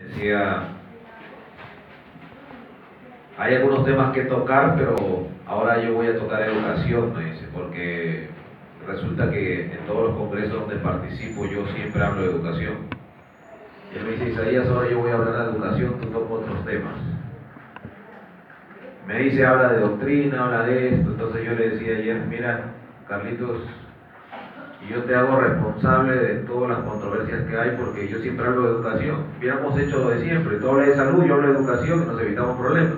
Decía, hay algunos temas que tocar, pero ahora yo voy a tocar educación, me dice, porque resulta que en todos los congresos donde participo yo siempre hablo de educación. Y él me dice, Isaías, ahora yo voy a hablar de educación, tú toco otros temas. Me dice, habla de doctrina, habla de esto. Entonces yo le decía ayer, mira, Carlitos, y yo te hago responsable de todas las controversias que hay, porque yo siempre hablo de educación. Hubiéramos hecho lo de siempre, tú hablas de salud, yo hablo de educación y nos evitamos problemas.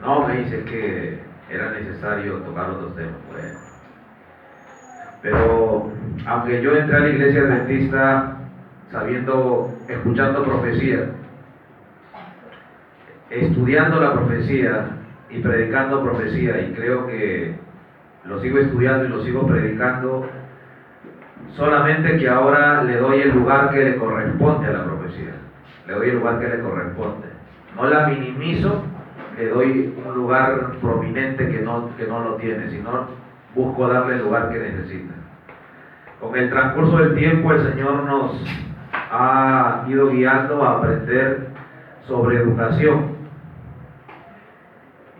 No, me dice que era necesario tocar otros temas. Bueno. Pero aunque yo entré a la iglesia adventista escuchando profecía, estudiando la profecía y predicando profecía, y creo que lo sigo estudiando y lo sigo predicando, solamente que ahora le doy el lugar que le corresponde a la profecía, le doy el lugar que le corresponde, no la minimizo, le doy un lugar prominente que no lo tiene, sino busco darle el lugar que necesita. Con el transcurso del tiempo el Señor nos ha ido guiando a aprender sobre educación,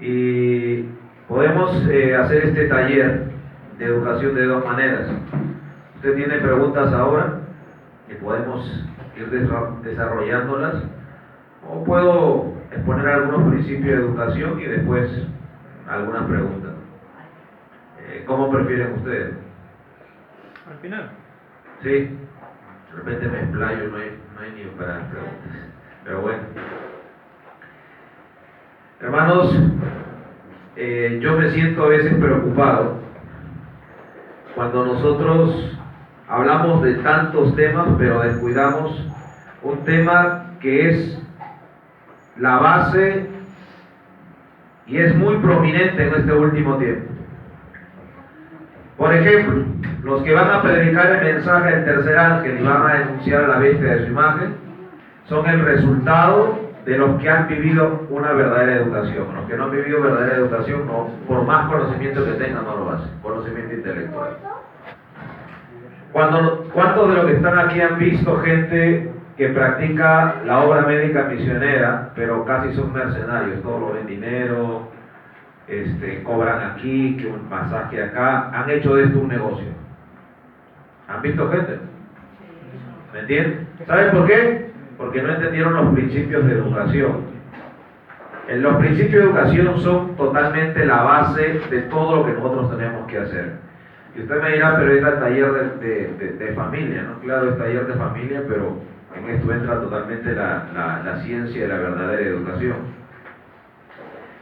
y podemos hacer este taller de educación de dos maneras. Usted tiene preguntas ahora que podemos ir desarrollándolas, o puedo exponer algunos principios de educación y después algunas preguntas. ¿Cómo prefieren ustedes? Al final. Sí, de repente me explayo, no hay ni para preguntas, pero bueno. Hermanos, yo me siento a veces preocupado cuando nosotros hablamos de tantos temas, pero descuidamos un tema que es la base y es muy prominente en este último tiempo. Por ejemplo, los que van a predicar el mensaje del tercer ángel y van a denunciar a la bestia de su imagen son el resultado de los que han vivido una verdadera educación. Los que no han vivido verdadera educación, no, por más conocimiento que tengan, no lo hacen, conocimiento intelectual. ¿Cuántos de los que están aquí han visto gente que practica la obra médica misionera, pero casi son mercenarios? Todos lo ven dinero, cobran aquí, que un masaje acá, han hecho de esto un negocio. ¿Han visto gente? ¿Me entienden? ¿Saben por qué? Porque no entendieron los principios de educación. Los principios de educación son totalmente la base de todo lo que nosotros tenemos que hacer. Y usted me dirá, pero es el taller de familia, ¿no? Claro, es taller de familia, pero en esto entra totalmente la ciencia de la verdadera educación.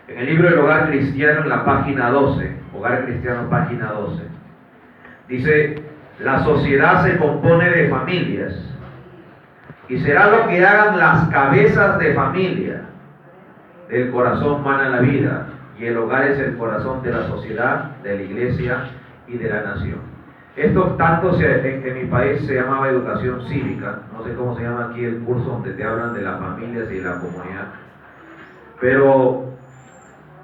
En el libro del Hogar Cristiano, en la página 12, Hogar Cristiano, página 12, dice, la sociedad se compone de familias, y será lo que hagan las cabezas de familia. Del corazón mana la vida, y el hogar es el corazón de la sociedad, de la iglesia y de la nación. Esto tanto en mi país se llamaba educación cívica, no sé cómo se llama aquí el curso donde te hablan de las familias y de la comunidad. Pero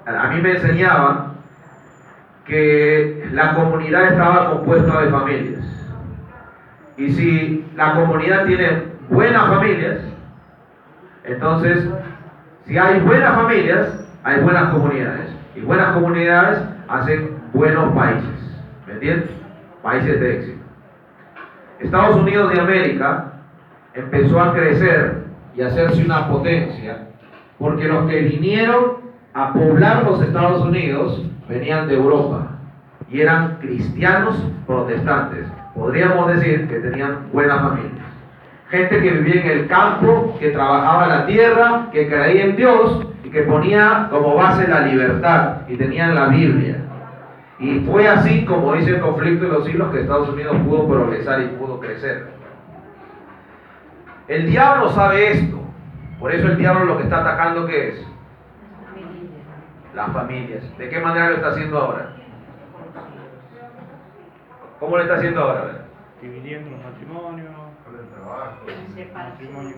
a mí me enseñaban que la comunidad estaba compuesta de familias. Y si la comunidad tiene buenas familias, entonces, si hay buenas familias, hay buenas comunidades. Y buenas comunidades hacen buenos países. ¿Me entiendes? Países de éxito. Estados Unidos de América empezó a crecer y a hacerse una potencia porque los que vinieron a poblar los Estados Unidos venían de Europa y eran cristianos protestantes. Podríamos decir que tenían buenas familias. Gente que vivía en el campo, que trabajaba la tierra, que creía en Dios y que ponía como base la libertad y tenían la Biblia. Y fue así, como dice el conflicto de los siglos, que Estados Unidos pudo progresar y pudo crecer. El diablo sabe esto. Por eso el diablo lo que está atacando, ¿qué es? Las familias. ¿De qué manera lo está haciendo ahora? ¿Cómo lo está haciendo ahora? Dividiendo los matrimonios, matrimonio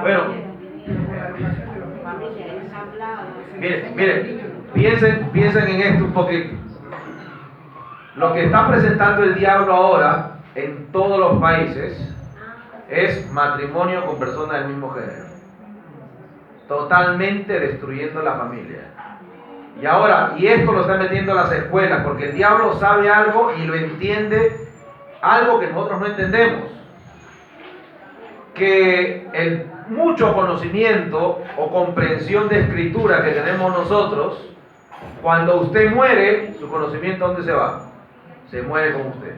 Bueno, miren, piensen en esto un poquito. Lo que está presentando el diablo ahora en todos los países es matrimonio con personas del mismo género. Totalmente destruyendo la familia. Y ahora, y esto lo está metiendo a las escuelas, porque el diablo sabe algo y lo entiende, algo que nosotros no entendemos. Que el mucho conocimiento o comprensión de escritura que tenemos nosotros, cuando usted muere, su conocimiento, ¿dónde se va? Se muere con usted.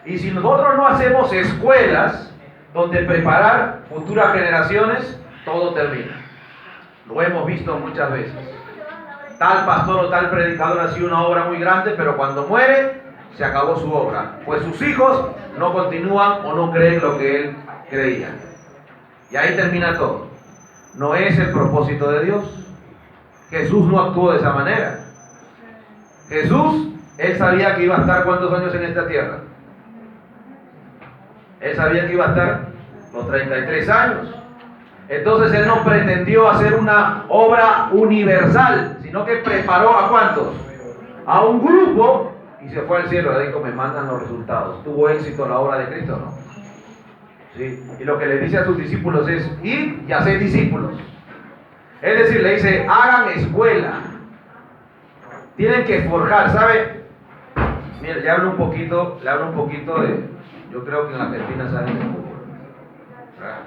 Y si nosotros no hacemos escuelas donde preparar futuras generaciones, todo termina. Lo hemos visto muchas veces. Tal pastor o tal predicador ha sido una obra muy grande, pero cuando muere, se acabó su obra. Pues sus hijos no continúan o no creen lo que él creía. Y ahí termina todo. No es el propósito de Dios. Jesús no actuó de esa manera. Jesús, él sabía que iba a estar ¿cuántos años en esta tierra? Él sabía que iba a estar los 33 años. Entonces él no pretendió hacer una obra universal, sino que preparó ¿a cuántos? A un grupo y se fue al cielo. Le dijo, me mandan los resultados. ¿Tuvo éxito la obra de Cristo o no? ¿Sí? Y lo que le dice a sus discípulos es, ir y hacer discípulos. Es decir, le dice, hagan escuela. Tienen que forjar, ¿sabe? Mira, le hablo un poquito de, yo creo que en la Argentina saben de fútbol. ¿Verdad?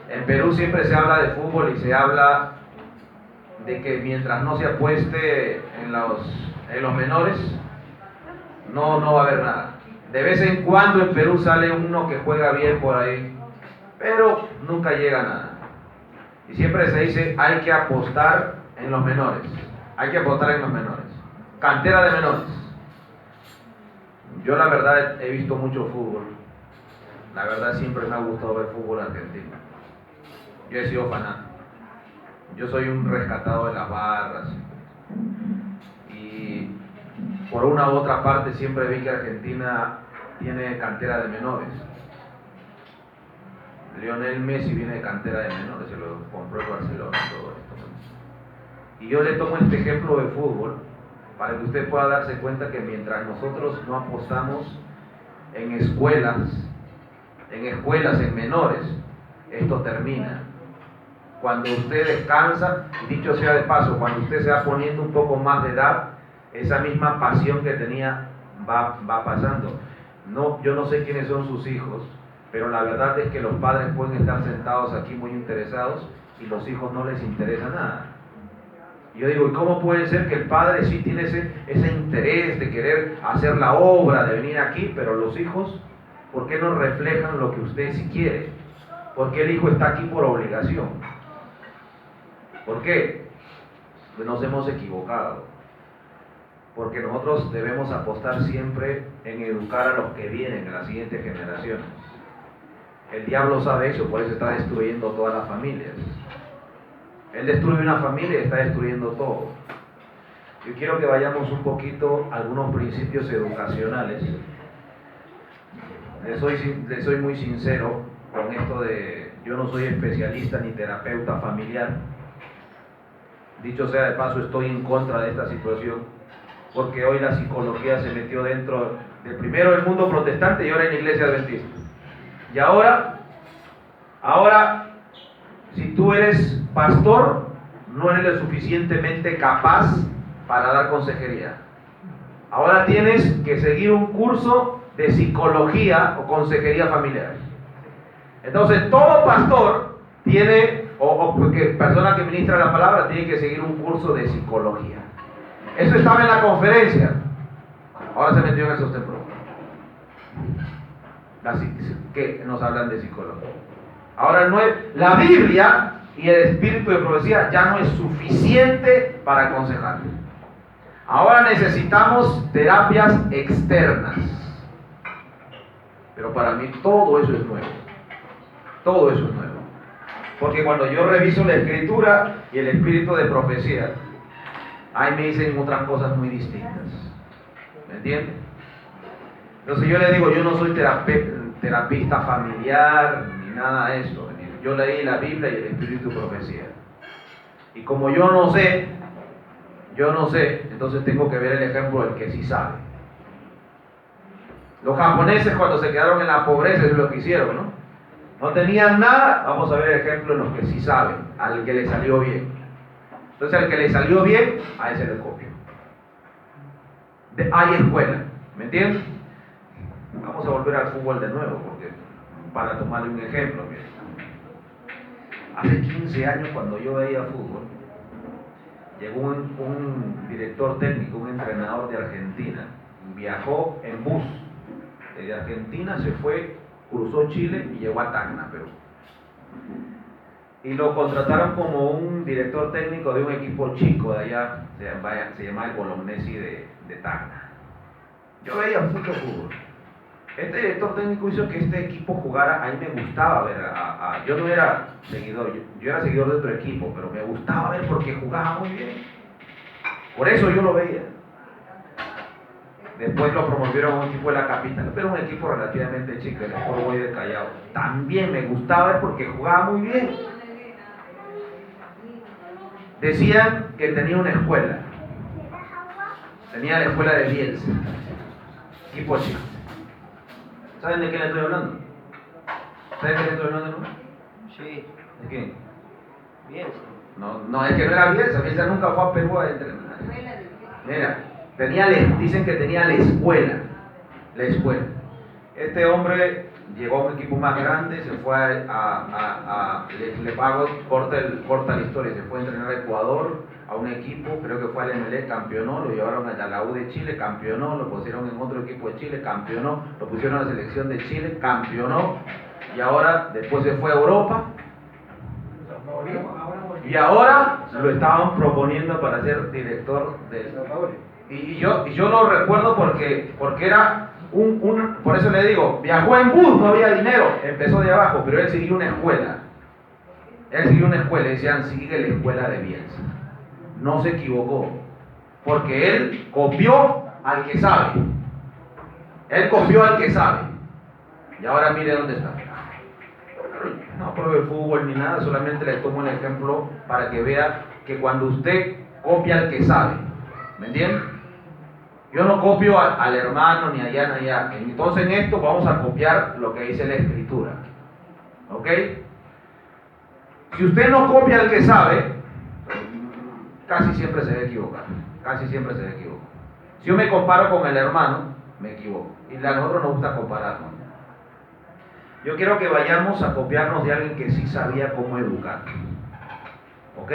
En Perú siempre se habla de fútbol y se habla de que mientras no se apueste en los menores, no va a haber nada. De vez en cuando en Perú sale uno que juega bien por ahí, pero nunca llega a nada. Y siempre se dice, hay que apostar en los menores. Hay que apostar en los menores. Cantera de menores. Yo la verdad he visto mucho fútbol. La verdad siempre me ha gustado ver fútbol argentino. Yo he sido fanático. Yo soy un rescatado de las barras. Y por una u otra parte siempre vi que Argentina tiene cantera de menores. Lionel Messi viene de cantera de menores, se lo compró el Barcelona, todo esto. Y yo le tomo este ejemplo de fútbol para que usted pueda darse cuenta que mientras nosotros no apostamos en escuelas, en menores, esto termina. Cuando usted descansa, dicho sea de paso, cuando usted se va poniendo un poco más de edad, esa misma pasión que tenía va pasando. No, yo no sé quiénes son sus hijos, pero la verdad es que los padres pueden estar sentados aquí muy interesados y los hijos no les interesa nada. Y yo digo, ¿y cómo puede ser que el padre sí tiene ese interés de querer hacer la obra, de venir aquí, pero los hijos, ¿por qué no reflejan lo que usted sí quiere? ¿Por qué el hijo está aquí por obligación? ¿Por qué? Pues nos hemos equivocado. Porque nosotros debemos apostar siempre en educar a los que vienen, en las siguientes generaciones. El diablo sabe eso, por eso está destruyendo todas las familias. Él destruye una familia y está destruyendo todo. Yo quiero que vayamos un poquito a algunos principios educacionales. Les soy muy sincero con esto de, yo no soy especialista ni terapeuta familiar. Dicho sea de paso, estoy en contra de esta situación, porque hoy la psicología se metió dentro del primero del mundo protestante y ahora en la iglesia adventista. Y ahora, si tú eres pastor, no eres lo suficientemente capaz para dar consejería. Ahora tienes que seguir un curso de psicología o consejería familiar. Entonces, todo pastor tiene, o persona que ministra la palabra, tiene que seguir un curso de psicología. Eso estaba en la conferencia. Ahora se metió en esos templos. Que nos hablan de psicología. Ahora no es, la Biblia y el espíritu de profecía ya no es suficiente para aconsejar. Ahora necesitamos terapias externas. Pero para mí todo eso es nuevo. Todo eso es nuevo. Porque cuando yo reviso la escritura y el espíritu de profecía, ahí me dicen otras cosas muy distintas. ¿Me entienden? Entonces yo le digo, yo no soy terapista familiar ni nada de eso. Yo leí la Biblia y el espíritu de profecía. Y como yo no sé, entonces tengo que ver el ejemplo del que sí sabe. Los japoneses cuando se quedaron en la pobreza es lo que hicieron, ¿no? No tenían nada, vamos a ver ejemplos de los que sí saben, al que le salió bien. Entonces al que le salió bien, a ese le copio. Hay escuela, ¿me entiendes? Vamos a volver al fútbol de nuevo, porque para tomarle un ejemplo, miren. Hace 15 años cuando yo veía fútbol, llegó un director técnico, un entrenador de Argentina, viajó en bus, desde Argentina se fue, cruzó Chile y llegó a Tacna, Perú. Y lo contrataron como un director técnico de un equipo chico de allá, se llama el Bolognesi de Tacna. Yo veía mucho fútbol. Este director técnico hizo que este equipo jugara, a mí me gustaba ver, yo no era seguidor, yo era seguidor de otro equipo, pero me gustaba ver porque jugaba muy bien. Por eso yo lo veía. Después lo promovieron a un equipo de la capital, pero un equipo relativamente chico, el Sport Boys de Callao. También me gustaba ver porque jugaba muy bien. Decían que tenía una escuela. Tenía la escuela de Bielsa. Equipo chico. ¿Saben de qué le estoy hablando? ¿Saben de qué le estoy hablando? Sí. ¿De quién? Bielsa. No, es que no era Bielsa. Bielsa nunca fue a Perú a entrenar. Mira, dicen que tenía la escuela. La escuela. Este hombre llegó a un equipo más grande, se fue le pago, corta la historia, se fue a entrenar a Ecuador, a un equipo, creo que fue al MLE, campeonó, lo llevaron a la U de Chile, campeonó, lo pusieron en otro equipo de Chile, campeonó, lo pusieron a la selección de Chile, campeonó, y ahora, después se fue a Europa, y ahora lo estaban proponiendo para ser director de... Y yo lo recuerdo porque era por eso le digo, viajó en bus, no había dinero, empezó de abajo, pero él siguió una escuela. Decían, sigue la escuela de Bielsa. No se equivocó, porque él copió al que sabe. Y ahora mire dónde está. No pruebe fútbol ni nada, solamente le tomo el ejemplo para que vea que cuando usted copia al que sabe, ¿me entiende? Yo no copio al hermano ni allá ni allá. Entonces en esto vamos a copiar lo que dice la escritura. ¿Ok? Si usted no copia al que sabe, casi siempre se va a equivocar. Si yo me comparo con el hermano, me equivoco. Y a nosotros nos gusta compararnos. Yo quiero que vayamos a copiarnos de alguien que sí sabía cómo educar. ¿Ok?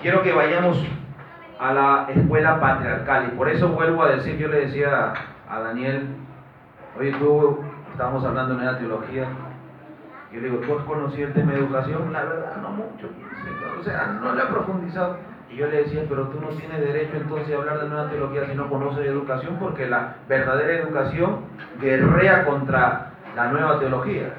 Quiero que vayamos a la escuela patriarcal, y por eso vuelvo a decir, yo le decía a Daniel, oye, tú, estábamos hablando de la teología, yo le digo, ¿tú has conocido el tema de educación? La verdad, no mucho, o sea, no lo he profundizado, y yo le decía, pero tú no tienes derecho entonces a hablar de nueva teología si no conoces educación, porque la verdadera educación guerrea contra la nueva teología.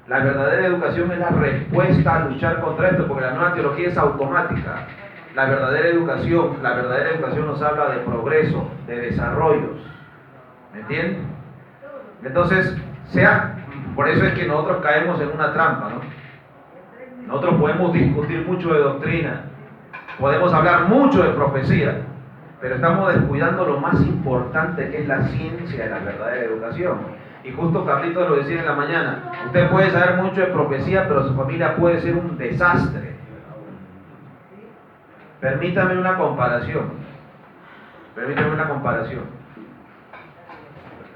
La verdadera educación es la respuesta a luchar contra esto, porque la nueva teología es automática. La verdadera educación nos habla de progreso, de desarrollos. ¿Me entienden? Entonces, por eso es que nosotros caemos en una trampa, ¿no? Nosotros podemos discutir mucho de doctrina, podemos hablar mucho de profecía, pero estamos descuidando lo más importante, que es la ciencia de la verdadera educación. Y justo Carlitos lo decía en la mañana, usted puede saber mucho de profecía, pero su familia puede ser un desastre. Permítame una comparación.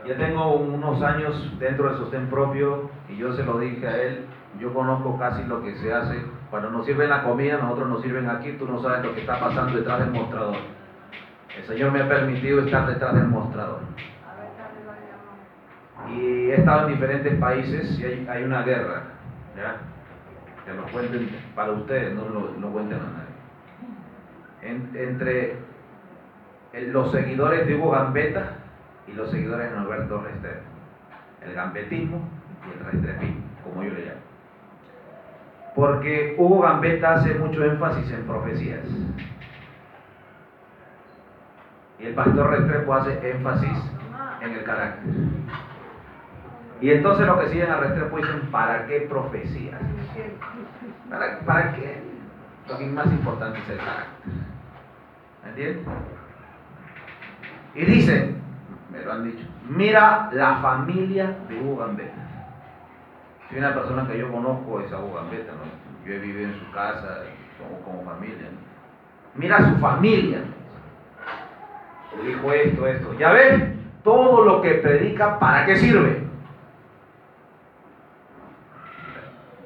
Yo tengo unos años dentro del sostén propio y yo se lo dije a él, yo conozco casi lo que se hace. Cuando nos sirven la comida, nosotros nos sirven aquí, tú no sabes lo que está pasando detrás del mostrador. El Señor me ha permitido estar detrás del mostrador. Y he estado en diferentes países y hay una guerra, ¿ya? Que lo cuenten para ustedes, no lo cuenten a nadie. Entre los seguidores de Hugo Gambetta y los seguidores de Norberto Restrepo. El gambetismo y el restrepismo, como yo le llamo. Porque Hugo Gambetta hace mucho énfasis en profecías. Y el pastor Restrepo hace énfasis en el carácter. Y entonces los que siguen a Restrepo dicen, ¿para qué profecías? ¿Para qué? Lo que es más importante es el carácter. ¿Me entiendes? Y dicen, me lo han dicho, Mira la familia de Hugo Gambetta. Si una persona que yo conozco es a Hugo Gambetta, ¿no? Yo he vivido en su casa, somos como familia, ¿no? Mira su familia. Dijo esto. Ya ven, todo lo que predica, ¿para qué sirve?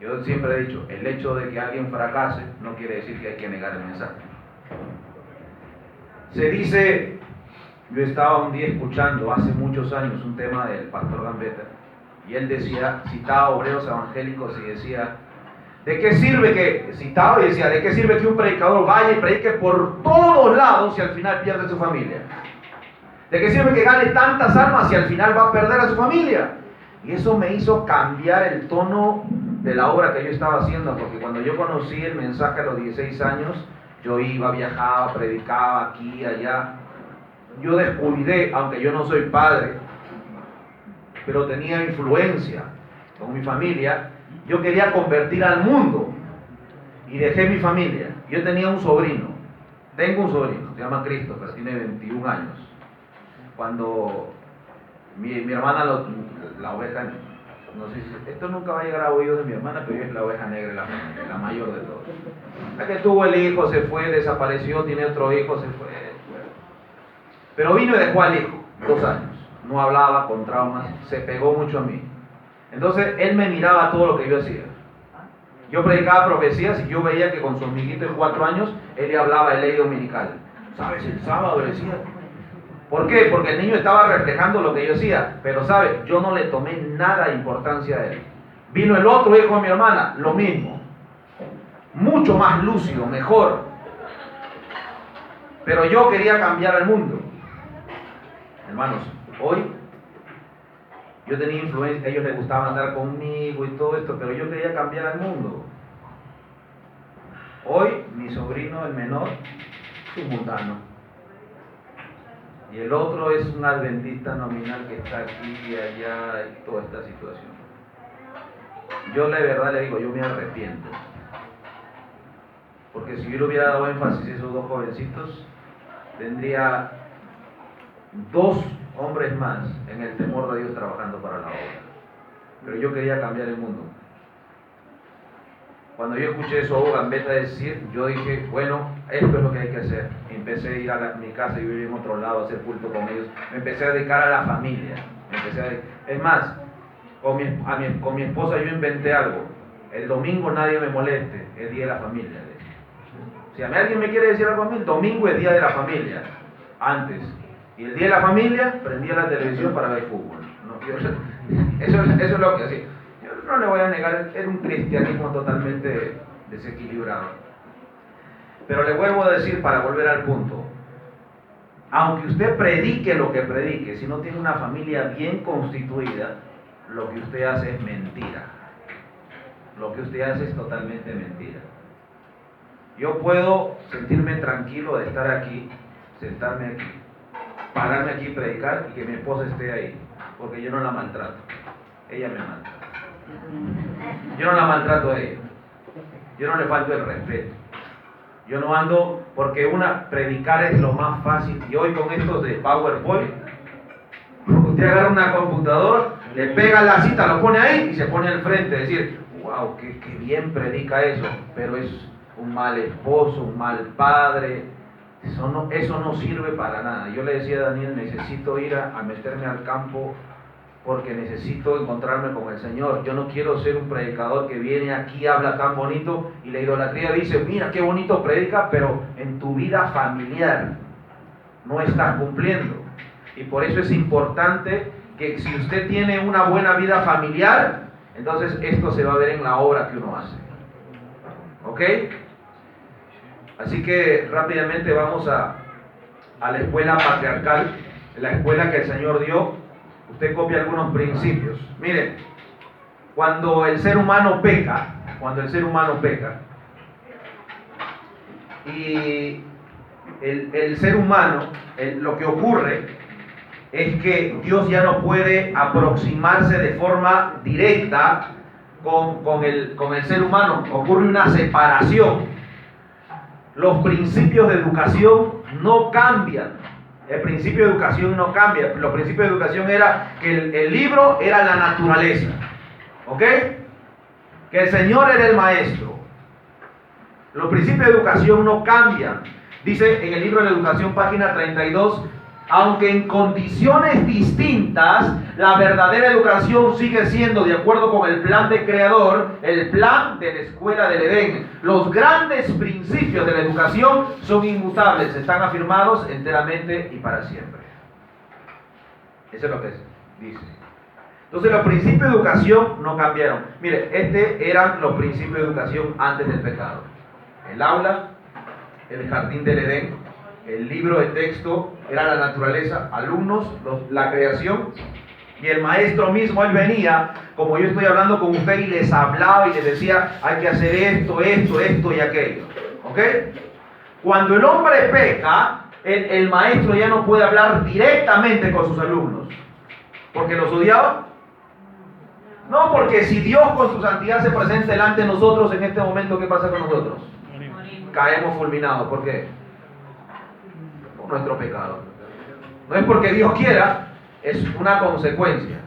Yo siempre he dicho, el hecho de que alguien fracase no quiere decir que hay que negar el mensaje. Se dice, yo estaba un día escuchando hace muchos años un tema del pastor Gambetta, y él decía, citaba obreros evangélicos y decía, ¿de qué sirve que un predicador vaya y predique por todos lados si al final pierde su familia? ¿De qué sirve que gane tantas almas si al final va a perder a su familia? Y eso me hizo cambiar el tono de la obra que yo estaba haciendo, porque cuando yo conocí el mensaje a los 16 años, yo iba, viajaba, predicaba aquí, allá. Yo descuidé, aunque yo no soy padre, pero tenía influencia con mi familia. Yo quería convertir al mundo y dejé mi familia. Yo tenía un sobrino, tengo un sobrino, se llama Christopher, tiene 21 años. Cuando mi hermana, la oveja, no sé si esto nunca va a llegar a oídos de mi hermana, pero ella es la oveja negra de la familia, la mayor de todos. La que tuvo el hijo, se fue, desapareció, tiene otro hijo, se fue. Pero vino y dejó al hijo, 2 años. No hablaba, con traumas, se pegó mucho a mí. Entonces él me miraba todo lo que yo hacía. Yo predicaba profecías y yo veía que con su amiguito de 4 años él le hablaba de ley dominical. ¿Sabes? El sábado decía. ¿Por qué? Porque el niño estaba reflejando lo que yo hacía. Pero ¿sabes? Yo no le tomé nada de importancia a él. Vino el otro hijo de mi hermana, lo mismo. Mucho más lúcido, mejor. Pero yo quería cambiar el mundo. Hermanos, hoy yo tenía influencia, a ellos les gustaba andar conmigo y todo esto, pero yo quería cambiar el mundo. Hoy mi sobrino, el menor, es un mundano. Y el otro es un adventista nominal que está aquí y allá y toda esta situación. Yo la verdad le digo, yo me arrepiento. Porque si yo le hubiera dado énfasis a esos 2 jovencitos, tendría 2 hombres más en el temor de Dios trabajando para la obra. Pero yo quería cambiar el mundo. Cuando yo escuché eso a Hugo Gambetta decir, yo dije, bueno, esto es lo que hay que hacer. Y empecé a ir a mi casa y vivir en otro lado, a hacer culto con ellos. Me empecé a dedicar a la familia. Es más, con mi esposa yo inventé algo. El domingo nadie me moleste, es día de la familia. Si a mí alguien me quiere decir algo a mí, el domingo es día de la familia. Antes. Y el día de la familia prendía la televisión para ver fútbol. Eso es lo que hacía. Yo no le voy a negar, era un cristianismo totalmente desequilibrado. Pero le vuelvo a decir, para volver al punto, aunque usted predique lo que predique, si no tiene una familia bien constituida, lo que usted hace es mentira. Lo que usted hace es totalmente mentira. Yo puedo sentirme tranquilo de estar aquí, sentarme aquí, pararme aquí y predicar y que mi esposa esté ahí, porque yo no la maltrato, ella me maltrata. Yo no la maltrato a ella, yo no le falto el respeto. Yo no ando, porque predicar es lo más fácil, y hoy con estos de PowerPoint, usted agarra una computadora, le pega la cita, lo pone ahí y se pone al frente, decir, wow, qué bien predica eso, pero es un mal esposo, un mal padre, eso no sirve para nada. Yo le decía a Daniel, necesito ir a meterme al campo porque necesito encontrarme con el Señor. Yo no quiero ser un predicador que viene aquí, habla tan bonito y la idolatría dice, mira qué bonito predica, pero en tu vida familiar no estás cumpliendo. Y por eso es importante que si usted tiene una buena vida familiar, entonces esto se va a ver en la obra que uno hace. ¿Ok? Así que rápidamente vamos a la escuela patriarcal, la escuela que el Señor dio. Usted copia algunos principios. Miren, cuando el ser humano peca, y el ser humano, lo que ocurre es que Dios ya no puede aproximarse de forma directa con el ser humano. Ocurre una separación. Los principios de educación no cambian. El principio de educación no cambia. Los principios de educación era que el libro era la naturaleza. ¿Ok? Que el Señor era el maestro. Los principios de educación no cambian. Dice en el libro de la educación, página 32, aunque en condiciones distintas, la verdadera educación sigue siendo, de acuerdo con el plan del Creador, el plan de la escuela del Edén. Los grandes principios de la educación son inmutables, están afirmados enteramente y para siempre. Eso es lo que dice. Entonces los principios de educación no cambiaron. Mire, eran los principios de educación antes del pecado. El aula, el jardín del Edén, el libro de texto, era la naturaleza, alumnos, la creación, y el maestro mismo, él venía, como yo estoy hablando con usted, y les hablaba y les decía, hay que hacer esto, esto, esto y aquello. ¿Ok? Cuando el hombre peca, el maestro ya no puede hablar directamente con sus alumnos. ¿Porque los odiaba? No, porque si Dios con su santidad se presenta delante de nosotros en este momento, ¿qué pasa con nosotros? Caemos fulminados. ¿Por qué? Por nuestro pecado. No es porque Dios quiera, es una consecuencia.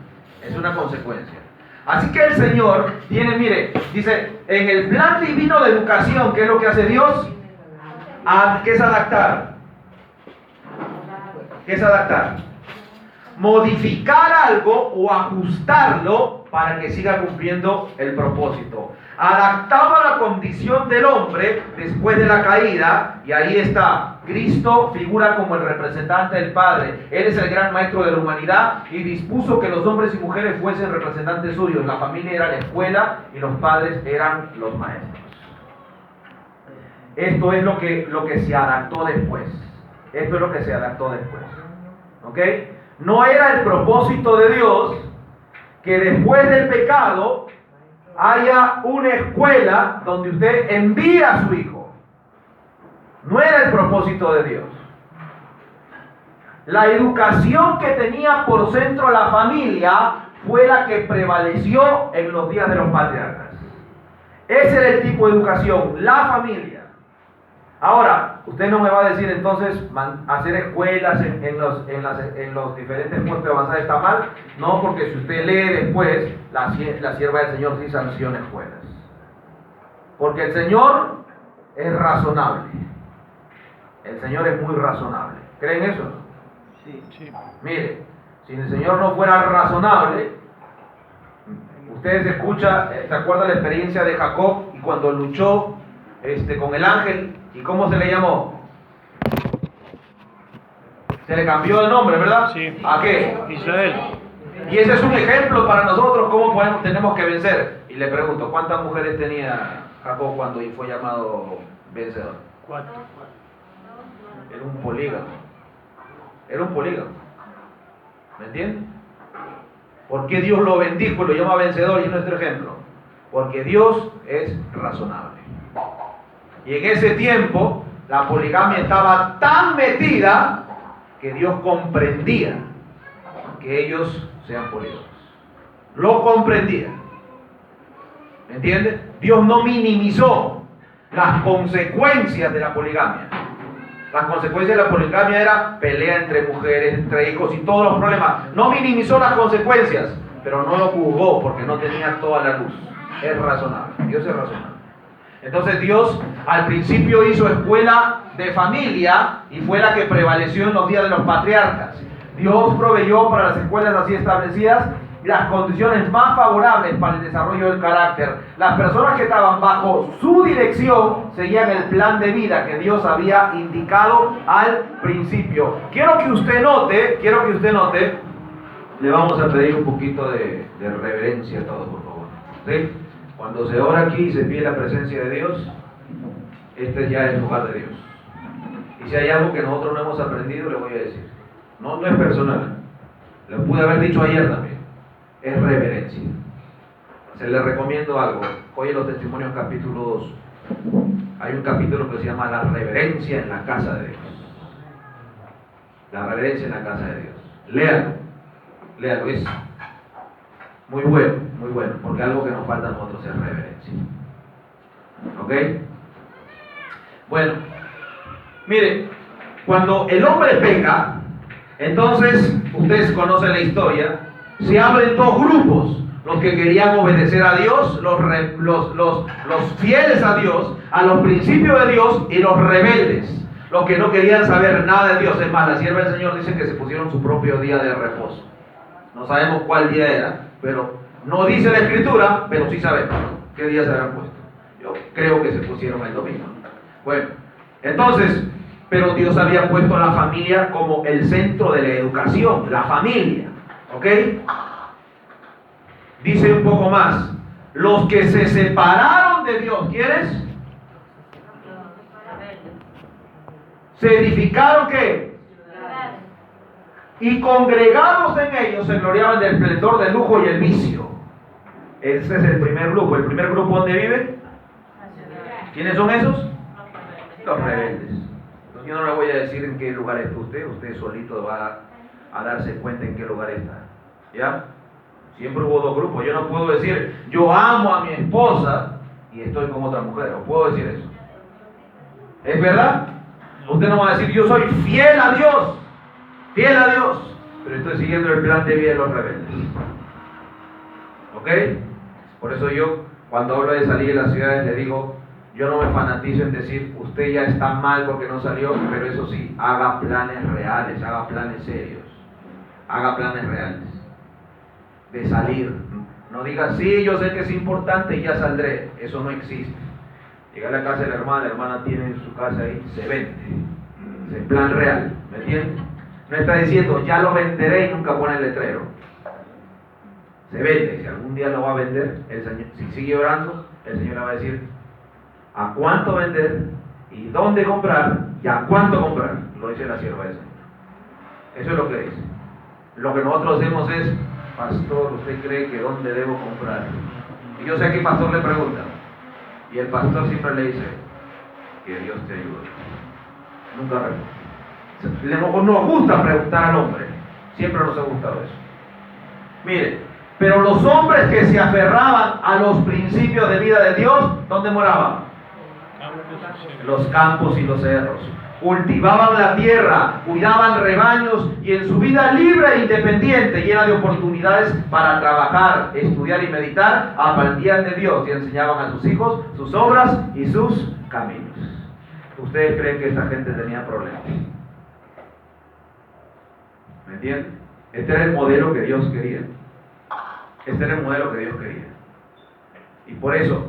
Es una consecuencia. Así que el Señor tiene, mire, dice, en el plan divino de educación, ¿qué es lo que hace Dios? ¿Qué es adaptar? ¿Qué es adaptar? Modificar algo o ajustarlo para que siga cumpliendo el propósito. Adaptado a la condición del hombre después de la caída, y ahí está, Cristo figura como el representante del Padre. Él es el gran maestro de la humanidad y dispuso que los hombres y mujeres fuesen representantes suyos. La familia era la escuela y los padres eran los maestros. Esto es lo que se adaptó después. Esto es lo que se adaptó después. ¿Ok? No era el propósito de Dios que después del pecado haya una escuela donde usted envía a su hijo. No era el propósito de Dios. La educación que tenía por centro la familia fue la que prevaleció en los días de los patriarcas. Ese era el tipo de educación, la familia. Ahora, usted no me va a decir entonces hacer escuelas en los diferentes puestos de avanzada está mal. No, porque si usted lee después, la sierva del Señor sí sanciona escuelas. Porque el Señor es razonable. El Señor es muy razonable. ¿Creen eso? Sí. Mire, si el Señor no fuera razonable, ustedes escuchan, ¿se acuerdan la experiencia de Jacob y cuando luchó con el ángel? ¿Y cómo se le llamó? Se le cambió el nombre, ¿verdad? Sí. ¿A qué? Israel. Y ese es un ejemplo para nosotros cómo tenemos que vencer. Y le pregunto, ¿cuántas mujeres tenía Jacob cuando fue llamado vencedor? 4. Era un polígamo. Era un polígamo. ¿Me entienden? ¿Por qué Dios lo bendijo y lo llama vencedor y es nuestro ejemplo? Porque Dios es razonable. Y en ese tiempo la poligamia estaba tan metida que Dios comprendía que ellos sean polígamos. Lo comprendía. ¿Me entiende? Dios no minimizó las consecuencias de la poligamia. Las consecuencias de la poligamia era pelea entre mujeres, entre hijos y todos los problemas. No minimizó las consecuencias, pero no lo juzgó porque no tenía toda la luz. Es razonable. Dios es razonable. Entonces Dios al principio hizo escuela de familia y fue la que prevaleció en los días de los patriarcas. Dios proveyó para las escuelas así establecidas las condiciones más favorables para el desarrollo del carácter. Las personas que estaban bajo su dirección seguían el plan de vida que Dios había indicado al principio. Quiero que usted note, le vamos a pedir un poquito de reverencia a todos, por favor. ¿Sí? Cuando se ora aquí y se pide la presencia de Dios, este ya es el lugar de Dios. Y si hay algo que nosotros no hemos aprendido, le voy a decir. No es personal. Lo pude haber dicho ayer también. Es reverencia. Se le recomiendo algo. Hoy en los testimonios capítulo 2 hay un capítulo que se llama la reverencia en la casa de Dios. La reverencia en la casa de Dios. Léalo, es muy bueno, porque algo que nos falta a nosotros es reverencia. ¿Ok? Bueno, mire, cuando el hombre peca, Entonces, ustedes conocen la historia, se abren dos grupos, los que querían obedecer a Dios, los fieles a Dios, a los principios de Dios, y los rebeldes, los que no querían saber nada de Dios. Es más, la sierva del Señor dice que se pusieron su propio día de reposo. No sabemos cuál día era, pero no dice la Escritura, pero sí sabemos qué día se habían puesto. Yo creo que se pusieron el domingo. Bueno, entonces, pero Dios había puesto a la familia como el centro de la educación, la familia, ¿ok? Dice un poco más, los que se separaron de Dios, ¿quiénes? Se edificaron, ¿qué? Y congregados en ellos se gloriaban del esplendor, del lujo y el vicio. Ese es el primer grupo. ¿El primer grupo dónde vive? ¿Quiénes son esos? Los rebeldes. Yo no le voy a decir en qué lugar está usted solito va a darse cuenta en qué lugar está. ¿Ya? Siempre hubo dos grupos. Yo no puedo decir, yo amo a mi esposa y estoy con otra mujer. ¿O puedo decir eso? ¿Es verdad? Usted no va a decir, yo soy fiel a Dios, pero estoy siguiendo el plan de vida de los rebeldes. ¿Ok? Por eso yo, cuando hablo de salir de las ciudades, le digo, yo no me fanatizo en decir, usted ya está mal porque no salió, pero eso sí, haga planes reales, haga planes serios, haga planes reales de salir. No diga, sí, yo sé que es importante y ya saldré. Eso no existe. Llega a la casa de la hermana tiene su casa ahí, se vende. Es el plan real, ¿me entiendes? No está diciendo, ya lo venderé y nunca pone el letrero. Se vende, si algún día lo va a vender, el Señor, si sigue orando, el Señor le va a decir a cuánto vender y dónde comprar y a cuánto comprar, lo dice la sierva del Señor. Eso es lo que dice. Lo que nosotros hacemos es, pastor, ¿usted cree que dónde debo comprar? Y yo sé que el pastor le pregunta, y el pastor siempre le dice, que Dios te ayude. Nunca responde. Nos gusta preguntar al hombre, siempre nos ha gustado eso. Mire, pero los hombres que se aferraban a los principios de vida de Dios, ¿dónde moraban? Los campos y los cerros. Cultivaban la tierra, cuidaban rebaños y en su vida libre e independiente, llena de oportunidades para trabajar, estudiar y meditar, aprendían de Dios y enseñaban a sus hijos sus obras y sus caminos. ¿Ustedes creen que esta gente tenía problemas? ¿Me entienden? Este era el modelo que Dios quería. Este era el modelo que Dios quería. Y por eso,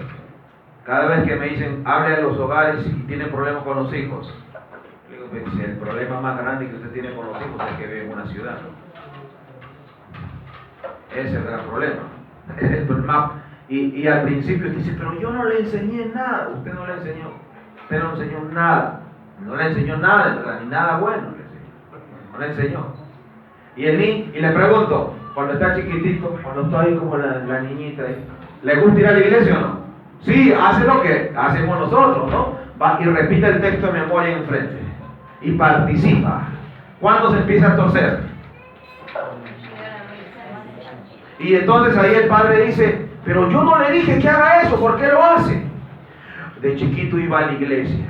cada vez que me dicen, hable a los hogares y tienen problemas con los hijos, le digo, pues, el problema más grande que usted tiene con los hijos es que vive en una ciudad. Ese es el gran problema. Y al principio usted dice, pero yo no le enseñé nada. Usted no le enseñó. Usted no le enseñó nada. No le enseñó nada, de verdad, ni nada bueno le enseñó. No le enseñó. Y le pregunto, cuando está chiquitito, cuando está ahí como la niñita ahí, ¿le gusta ir a la iglesia o no? Sí, hace lo que hacemos nosotros, ¿no? Va y repite el texto de memoria enfrente. Y participa. ¿Cuándo se empieza a torcer? Y entonces ahí el padre dice, pero yo no le dije que haga eso, ¿por qué lo hace? De chiquito iba a la iglesia.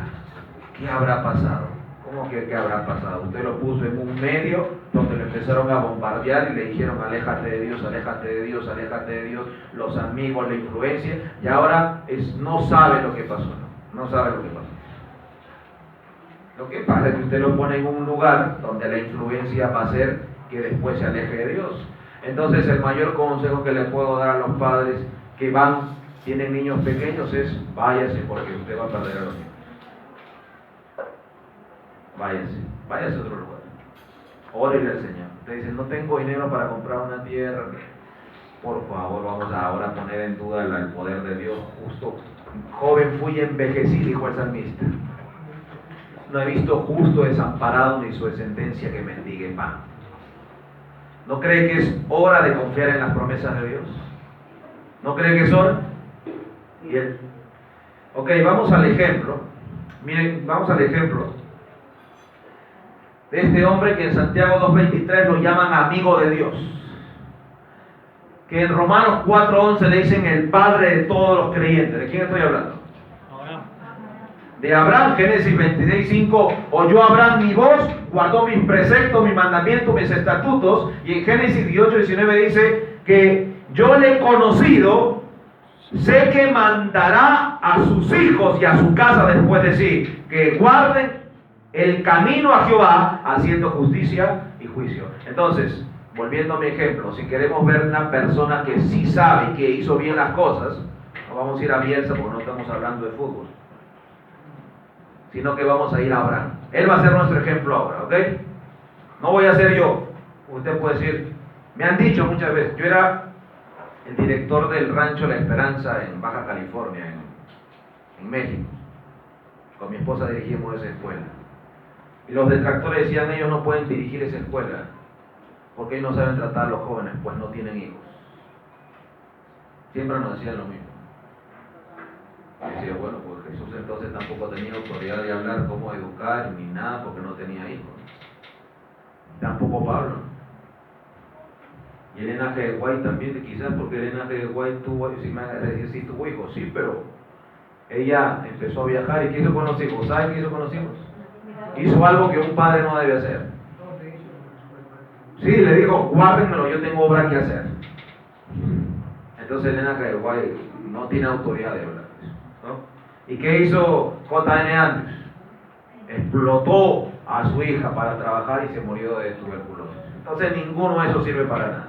¿Qué habrá pasado? ¿Cómo que qué habrá pasado? Usted lo puso en un medio donde le empezaron a bombardear y le dijeron, aléjate de Dios, aléjate de Dios, aléjate de Dios, los amigos, la influencia, y ahora no sabe lo que pasó, no sabe lo que pasó. Lo que pasa es que usted lo pone en un lugar donde la influencia va a hacer que después se aleje de Dios. Entonces el mayor consejo que le puedo dar a los padres que tienen niños pequeños es, váyase porque usted va a perder a los niños. Váyase a otro lugar. Órele al Señor. Usted dice, no tengo dinero para comprar una tierra. Por favor, vamos ahora a poner en duda el poder de Dios. Justo, joven fui y envejecí, dijo el salmista. No he visto justo desamparado ni su descendencia que mendigue pan. ¿No cree que es hora de confiar en las promesas de Dios? ¿No cree que es hora? Ok, vamos al ejemplo. Miren, vamos al ejemplo de este hombre que en Santiago 2.23 lo llaman amigo de Dios. Que en Romanos 4.11 le dicen el padre de todos los creyentes. ¿De quién estoy hablando? de Abraham, Génesis 26:5, oyó Abraham mi voz, guardó mis preceptos, mis mandamientos, mis estatutos, y en Génesis 18:19 dice que yo le he conocido, sé que mandará a sus hijos y a su casa después de sí, que guarden el camino a Jehová, haciendo justicia y juicio. Entonces, volviendo a mi ejemplo, si queremos ver una persona que sí sabe y que hizo bien las cosas, no vamos a ir a Bielsa porque no estamos hablando de fútbol, sino que vamos a ir a Abraham. Él va a ser nuestro ejemplo ahora, ¿ok? No voy a ser yo. Usted puede decir, me han dicho muchas veces, yo era el director del Rancho La Esperanza en Baja California, en México. Con mi esposa dirigimos esa escuela. Y los detractores decían, ellos no pueden dirigir esa escuela, porque ellos no saben tratar a los jóvenes, pues no tienen hijos. Siempre nos decían lo mismo. Y decía, bueno, pues Jesús entonces tampoco tenía autoridad de hablar cómo educar ni nada, porque no tenía hijos. Tampoco Pablo. Y Elena G. de White también, quizás porque Elena G. de White tuvo, sí tuvo hijos, sí, pero ella empezó a viajar. ¿Y qué hizo con los hijos? ¿Saben qué hizo con los hijos? Hizo algo que un padre no debe hacer. Sí, le dijo, guárdenmelo, yo tengo obra que hacer. Entonces Elena G. de White no tiene autoridad de hablar, ¿no? ¿Y qué hizo J.N. Andrews? Explotó a su hija para trabajar y se murió de tuberculosis. Entonces ninguno de esos sirve para nada,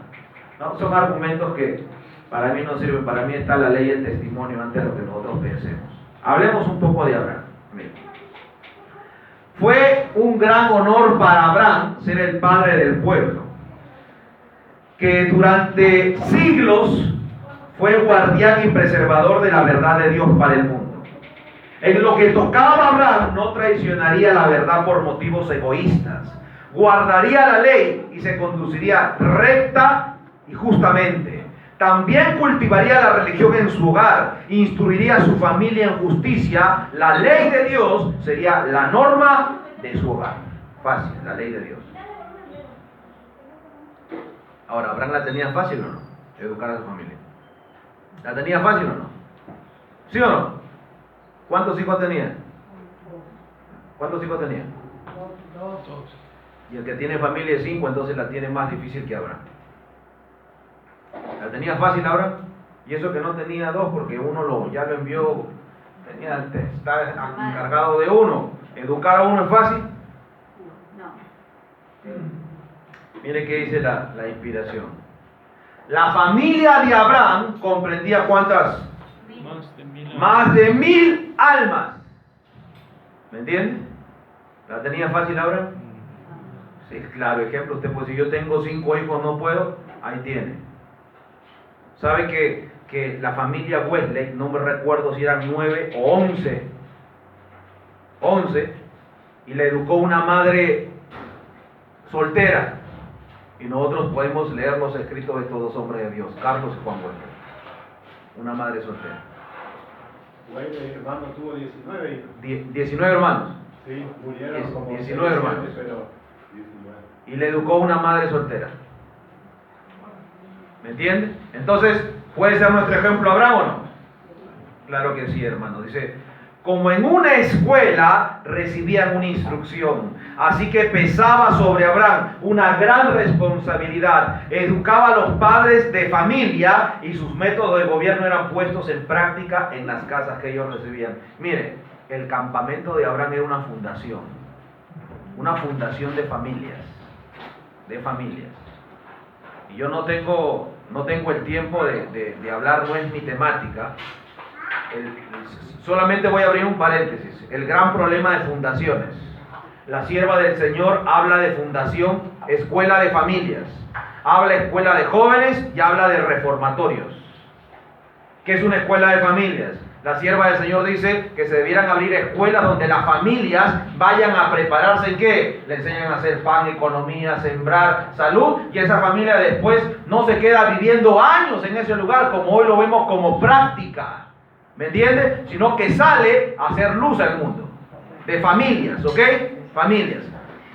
¿no? Son argumentos que para mí no sirven. Para mí está la ley del testimonio antes de lo que nosotros pensemos. Hablemos un poco de Abraham. Miren. Fue un gran honor para Abraham ser el padre del pueblo, que durante siglos fue guardián y preservador de la verdad de Dios para el mundo. En lo que tocaba a Abraham, no traicionaría la verdad por motivos egoístas. Guardaría la ley y se conduciría recta y justamente. También cultivaría la religión en su hogar, instruiría a su familia en justicia. La ley de Dios sería la norma de su hogar. Fácil, la ley de Dios. Ahora, ¿Abraham la tenía fácil o no? Educar a su familia. ¿La tenía fácil o no? ¿Sí o no? ¿Cuántos hijos tenía? ¿Cuántos hijos tenía? Dos. Y el que tiene familia de 5, entonces la tiene más difícil que Abraham. ¿La tenía fácil Abraham? Y eso que no tenía 2, porque uno ya lo envió, está encargado de uno. ¿Educar a uno es fácil? No. Mire qué dice la inspiración. La familia de Abraham comprendía ¿cuántas? Más de 1000 almas. ¿Me entiende? ¿La tenía fácil Abraham? Sí, claro, ejemplo, usted puede decir, yo tengo 5 hijos, no puedo, ahí tiene. ¿Sabe que la familia Wesley, no me recuerdo si eran 9 o 11, y le educó una madre soltera? Y nosotros podemos leer los escritos de estos 2 hombres de Dios, Carlos y Juan Wesley. Una madre soltera. Wesley, hermano, tuvo 19 hijos. 19 hermanos. Sí, murieron como 19 hermanos. Pero 19. Y le educó una madre soltera. ¿Me entiende? Entonces, ¿puede ser nuestro ejemplo Abraham o no? Claro que sí, hermano. Dice, como en una escuela recibían una instrucción, así que pesaba sobre Abraham una gran responsabilidad. Educaba a los padres de familia y sus métodos de gobierno eran puestos en práctica en las casas que ellos recibían. Mire, el campamento de Abraham era una fundación de familias. Y yo no tengo el tiempo de hablar, no es mi temática. Solamente voy a abrir un paréntesis. El gran problema de fundaciones. La sierva del Señor habla de fundación, escuela de familias. Habla de escuela de jóvenes y habla de reformatorios. ¿Qué es una escuela de familias? La sierva del Señor dice que se debieran abrir escuelas donde las familias vayan a prepararse en ¿qué? Le enseñan a hacer pan, economía, sembrar, salud, y esa familia después no se queda viviendo años en ese lugar como hoy lo vemos como práctica. ¿Me entiende? Sino que sale a hacer luz al mundo. De familias, ¿ok? Familias.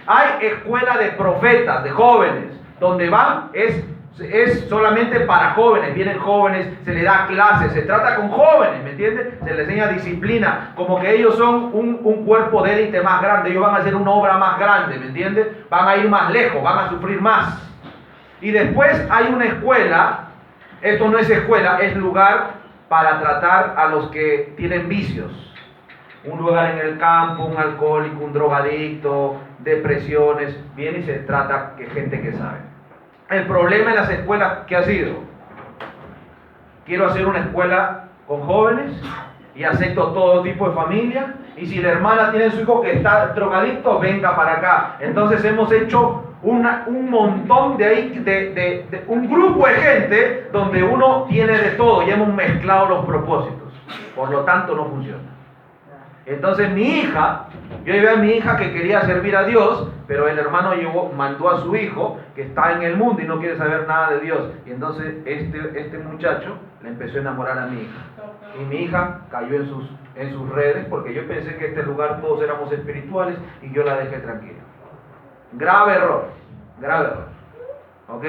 Hay escuela de profetas, de jóvenes, donde van, es solamente para jóvenes, vienen jóvenes, se les da clases, se trata con jóvenes, ¿me entiendes? Se les enseña disciplina, como que ellos son un cuerpo de élite más grande, ellos van a hacer una obra más grande, ¿me entiendes? Van a ir más lejos, van a sufrir más. Y después hay una escuela, esto no es escuela, es lugar para tratar a los que tienen vicios. Un lugar en el campo, un alcohólico, un drogadicto, depresiones, viene y se trata que gente que sabe. El problema en las escuelas, ¿qué ha sido? Quiero hacer una escuela con jóvenes y acepto todo tipo de familia, y si la hermana tiene su hijo que está drogadicto, venga para acá. Entonces hemos hecho un montón de ahí, un grupo de gente donde uno tiene de todo y hemos mezclado los propósitos. Por lo tanto no funciona. Entonces mi hija, yo llevé a mi hija que quería servir a Dios, pero el hermano mandó a su hijo que está en el mundo y no quiere saber nada de Dios. Y entonces este muchacho le empezó a enamorar a mi hija. Y mi hija cayó en sus redes, porque yo pensé que en este lugar todos éramos espirituales y yo la dejé tranquila. Grave error, grave error. ¿Ok?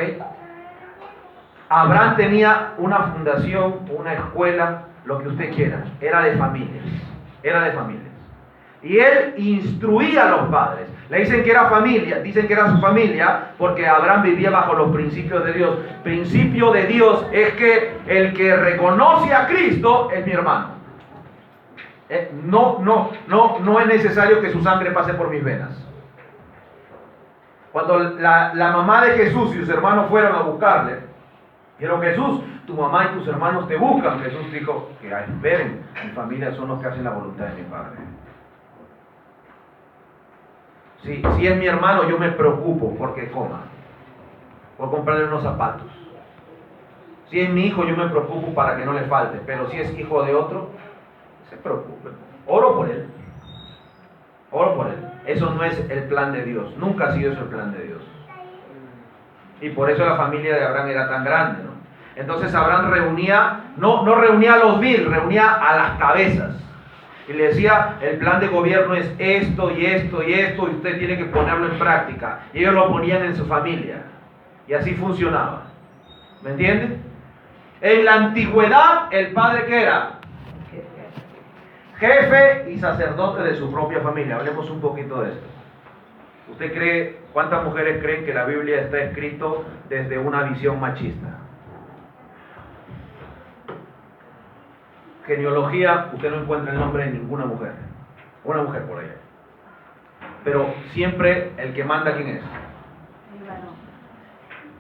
Abraham tenía una fundación, una escuela, lo que usted quiera, era de familias. Era de familias. Y él instruía a los padres. Le dicen que era familia, dicen que era su familia, porque Abraham vivía bajo los principios de Dios. Principio de Dios es que el que reconoce a Cristo es mi hermano. No es necesario que su sangre pase por mis venas. Cuando la mamá de Jesús y sus hermanos fueron a buscarle, dijeron: Jesús, tu mamá y tus hermanos te buscan. Jesús dijo: que esperen, mi familia son los que hacen la voluntad de mi Padre. Si es mi hermano, yo me preocupo porque coma, por comprarle unos zapatos. Si es mi hijo, yo me preocupo para que no le falte. Pero si es hijo de otro, se preocupe. Oro por él. Oro por él. Eso no es el plan de Dios. Nunca ha sido eso el plan de Dios. Y por eso la familia de Abraham era tan grande, ¿no? Entonces Abraham no reunía a los mil, reunía a las cabezas. Y le decía: el plan de gobierno es esto y esto y esto, y usted tiene que ponerlo en práctica. Y ellos lo ponían en su familia. Y así funcionaba. ¿Me entiende? En la antigüedad, el padre, ¿qué era? Jefe y sacerdote de su propia familia. Hablemos un poquito de esto. ¿Usted cree, cuántas mujeres creen que la Biblia está escrito desde una visión machista? Genealogía, usted no encuentra el nombre de ninguna mujer. Una mujer por allá. Pero siempre el que manda, ¿quién es?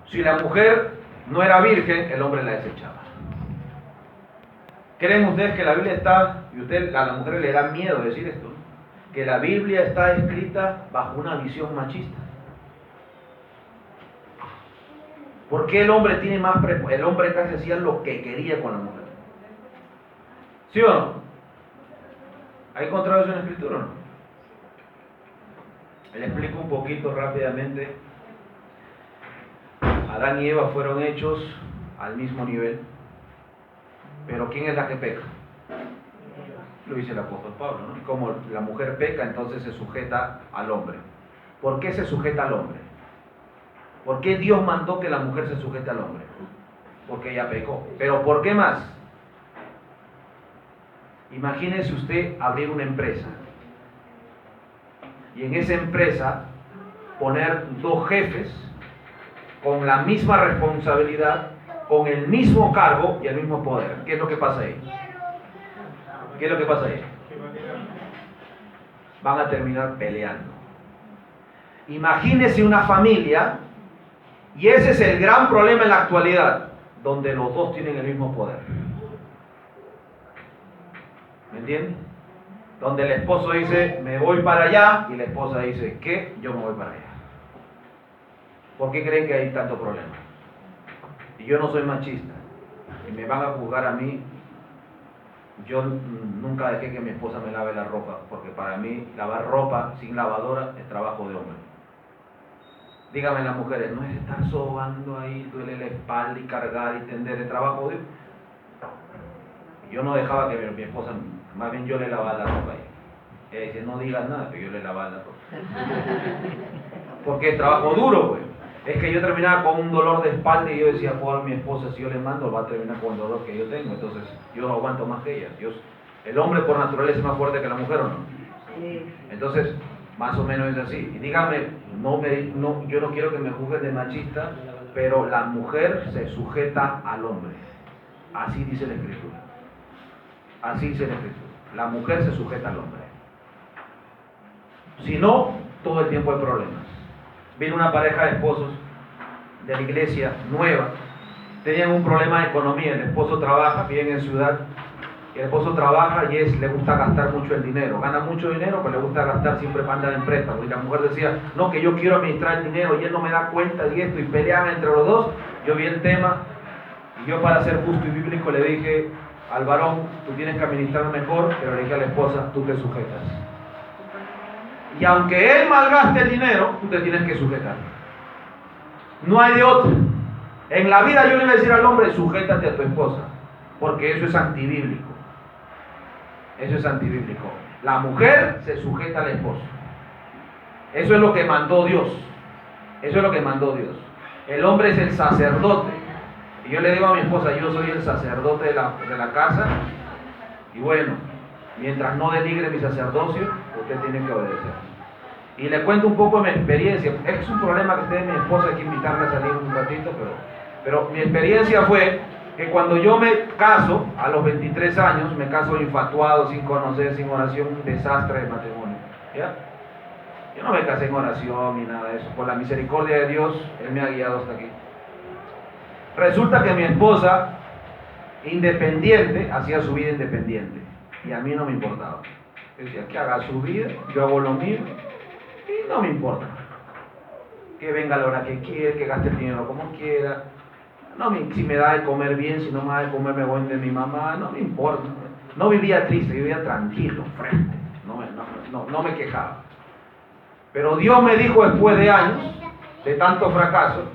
Si la mujer no era virgen, el hombre la desechaba. ¿Creen ustedes que la Biblia está, y a las mujeres le da miedo decir esto, ¿no? Que la Biblia está escrita bajo una visión machista? ¿Por qué el hombre tiene más el hombre casi hacía lo que quería con la mujer? ¿Sí o no? ¿Hay encontrado eso en la Escritura o no? Le explico un poquito rápidamente. Adán y Eva fueron hechos al mismo nivel. Pero ¿quién es la que peca? Lo dice el apóstol Pablo, ¿no? Como la mujer peca, entonces se sujeta al hombre. ¿Por qué se sujeta al hombre? ¿Por qué Dios mandó que la mujer se sujete al hombre? Porque ella pecó. ¿Pero por qué más? Imagínese usted abrir una empresa y en esa empresa poner dos jefes con la misma responsabilidad, con el mismo cargo y el mismo poder. ¿Qué es lo que pasa ahí? ¿Qué es lo que pasa ahí? Van a terminar peleando. Imagínese una familia, y ese es el gran problema en la actualidad, donde los dos tienen el mismo poder. ¿Me entienden? Donde el esposo dice: me voy para allá, y la esposa dice: ¿qué? Yo me voy para allá. ¿Por qué creen que hay tanto problema? Y yo no soy machista, y me van a juzgar a mí. Yo nunca dejé que mi esposa me lave la ropa, porque para mí lavar ropa sin lavadora es trabajo de hombre. Díganme las mujeres: no es estar sobando ahí, duele la espalda y cargar y tender, el trabajo de... Yo no dejaba que mi esposa, más bien yo le lavaba la ropa ahí. Ella dice: no digas nada, que yo le lavaba la ropa. Porque es trabajo duro, pues. Es que yo terminaba con un dolor de espalda y yo decía, por mi esposa, si yo le mando, va a terminar con el dolor que yo tengo. Entonces, yo no aguanto más que ella. El hombre por naturaleza es más fuerte que la mujer, ¿o no? Entonces, más o menos es así. Y dígame, yo no quiero que me juzguen de machista, pero la mujer se sujeta al hombre. Así dice la Escritura. Así dice la Escritura. La mujer se sujeta al hombre. Si no, todo el tiempo hay problemas. Vino una pareja de esposos de la iglesia nueva. Tenían un problema de economía. El esposo trabaja, viven en ciudad. El esposo trabaja y le gusta gastar mucho el dinero. Gana mucho dinero, pero le gusta gastar siempre para andar en préstamo. Y la mujer decía, no, que yo quiero administrar el dinero y él no me da cuenta de esto. Y peleaban entre los dos. Yo vi el tema y yo, para ser justo y bíblico, le dije al varón, tú tienes que administrar mejor, pero le dije a la esposa, tú te sujetas. Y aunque él malgaste el dinero, tú te tienes que sujetar. No hay de otra. En la vida yo le iba a decir al hombre, sujétate a tu esposa, porque eso es antibíblico. Eso es antibíblico. La mujer se sujeta al esposo. Eso es lo que mandó Dios. Eso es lo que mandó Dios. El hombre es el sacerdote. Y yo le digo a mi esposa, yo soy el sacerdote de la casa. Y bueno, mientras no denigre mi sacerdocio, usted tiene que obedecer. Y le cuento un poco de mi experiencia. Es un problema que tiene mi esposa, hay que invitarme a salir un ratito, pero mi experiencia fue que cuando yo me caso, a los 23 años, me caso infatuado, sin conocer, sin oración, un desastre de matrimonio. ¿Ya? Yo no me casé en oración ni nada de eso. Por la misericordia de Dios, Él me ha guiado hasta aquí. Resulta que mi esposa, independiente, hacía su vida independiente. Y a mí no me importaba. Decía que haga su vida, yo hago lo mío, y no me importa. Que venga a la hora que quiera, que gaste el dinero como quiera. Si me da de comer bien, si no me da de comer me voy de mi mamá, no me importa. No vivía triste, vivía tranquilo, frente. No me quejaba. Pero Dios me dijo después de años, de tanto fracaso,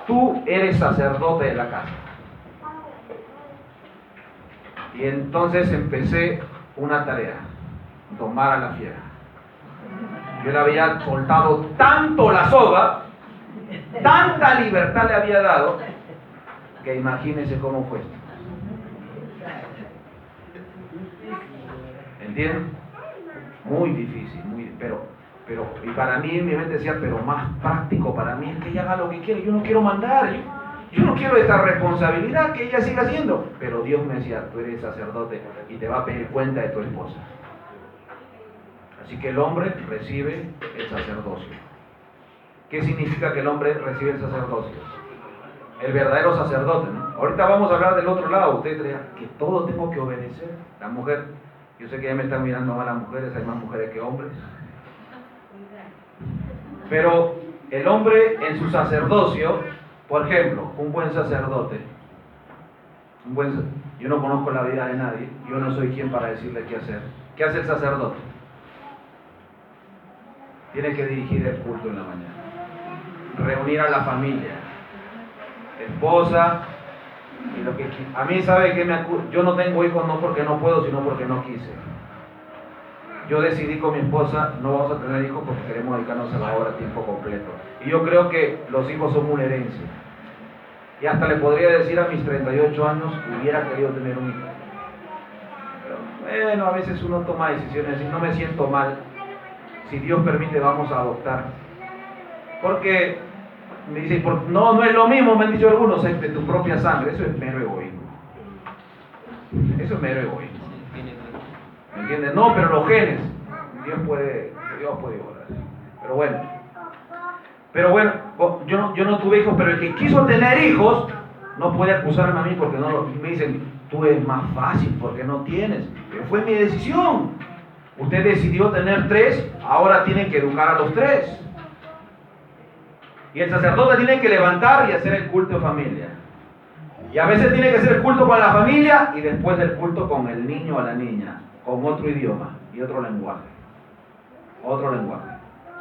tú eres sacerdote de la casa. Y entonces empecé una tarea, domar a la fiera. Yo le había soltado tanto la soga, tanta libertad le había dado, que imagínense cómo fue. ¿Entienden? Muy difícil, pero y para mí en mi mente decía, pero más práctico para mí es que ella haga lo que quiere. Yo no quiero mandar, yo no quiero esta responsabilidad que ella siga haciendo. Pero Dios me decía, tú eres sacerdote y te va a pedir cuenta de tu esposa. Así que el hombre recibe el sacerdocio. ¿Qué significa que el hombre recibe el sacerdocio? El verdadero sacerdote, ¿no? Ahorita vamos a hablar del otro lado. Ustedes dirán que todo tengo que obedecer. La mujer, yo sé que ya me están mirando mal las mujeres, hay más mujeres que hombres. Pero el hombre en su sacerdocio, por ejemplo, un buen sacerdote, yo no conozco la vida de nadie, yo no soy quien para decirle qué hacer. ¿Qué hace el sacerdote? Tiene que dirigir el culto en la mañana, reunir a la familia, esposa, y lo que a mí sabe que yo no tengo hijos no porque no puedo, sino porque no quise. Yo decidí con mi esposa, no vamos a tener hijos porque queremos dedicarnos a la obra a tiempo completo. Y yo creo que los hijos son una herencia. Y hasta le podría decir a mis 38 años, hubiera querido tener un hijo. Pero bueno, a veces uno toma decisiones y no me siento mal. Si Dios permite, vamos a adoptar. Porque me dicen, no es lo mismo, me han dicho algunos, es de tu propia sangre. Eso es mero egoísmo. Eso es mero egoísmo. ¿Me entiendes? No, pero los genes, Dios puede obrar. Pero bueno, yo no tuve hijos, pero el que quiso tener hijos no puede acusarme a mí porque no. Me dicen, tú es más fácil porque no tienes. Pero fue mi decisión. Usted decidió tener 3, ahora tienen que educar a los 3. Y el sacerdote tiene que levantar y hacer el culto de familia. Y a veces tiene que hacer el culto con la familia y después el culto con el niño o la niña, con otro idioma y otro lenguaje.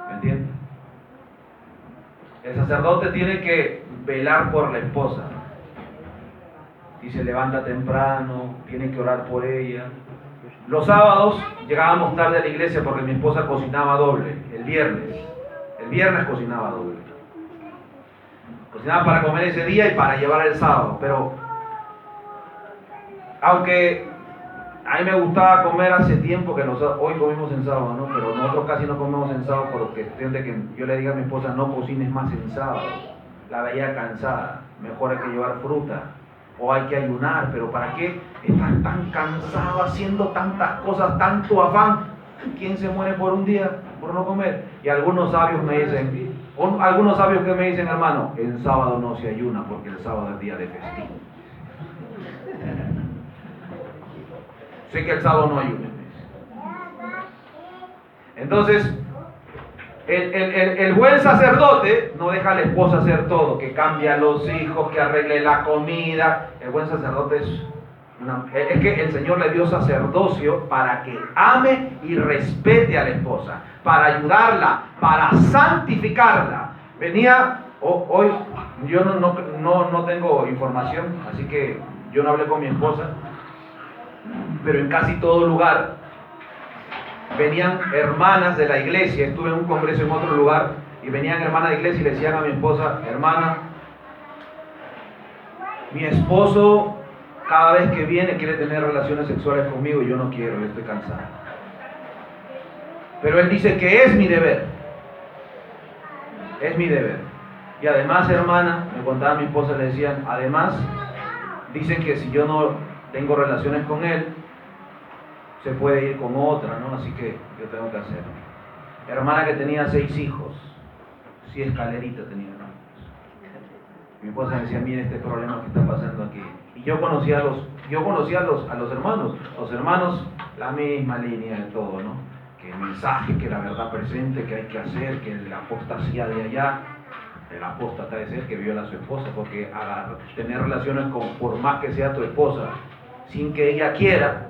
¿Me entiendes? El sacerdote tiene que velar por la esposa. Y se levanta temprano, tiene que orar por ella. Los sábados llegábamos tarde a la iglesia porque mi esposa cocinaba doble. El viernes cocinaba doble. Cocinaba para comer ese día y para llevar el sábado. Pero, aunque a mí me gustaba comer hace tiempo, que hoy comimos en sábado, ¿no? Pero nosotros casi no comemos en sábado por cuestión de que yo le diga a mi esposa, no cocines más en sábado. La veía cansada, mejor hay que llevar fruta. O hay que ayunar, pero ¿para qué estar tan cansado haciendo tantas cosas, tanto afán? ¿Quién se muere por un día por no comer? Y algunos sabios me dicen, hermano, en sábado no se ayuna porque el sábado es día de festivo. Sé que el sábado no ayuna. Entonces, el buen sacerdote no deja a la esposa hacer todo, que cambie a los hijos, que arregle la comida. El buen sacerdote es que el Señor le dio sacerdocio para que ame y respete a la esposa, para ayudarla, para santificarla. Hoy yo no tengo información, así que yo no hablé con mi esposa, pero en casi todo lugar venían hermanas de la iglesia. Estuve en un congreso en otro lugar y venían hermanas de iglesia y le decían a mi esposa, hermana, mi esposo cada vez que viene quiere tener relaciones sexuales conmigo y yo no quiero, yo estoy cansada. Pero él dice que es mi deber. Es mi deber. Y además, hermana, me contaba mi esposa, le decían, además, dicen que si yo no tengo relaciones con él, se puede ir con otra, ¿no? Así que yo tengo que hacer. Hermana que tenía 6 hijos, 6 escaleritas tenía, ¿no? Mi esposa me decía, mire este problema que está pasando aquí. Y yo conocía a los hermanos. Los hermanos, la misma línea de todo, ¿no? Que el mensaje, que la verdad presente, que hay que hacer, que la apostasía de allá. El apóstata es el que viola a su esposa, porque tener relaciones por más que sea tu esposa, sin que ella quiera,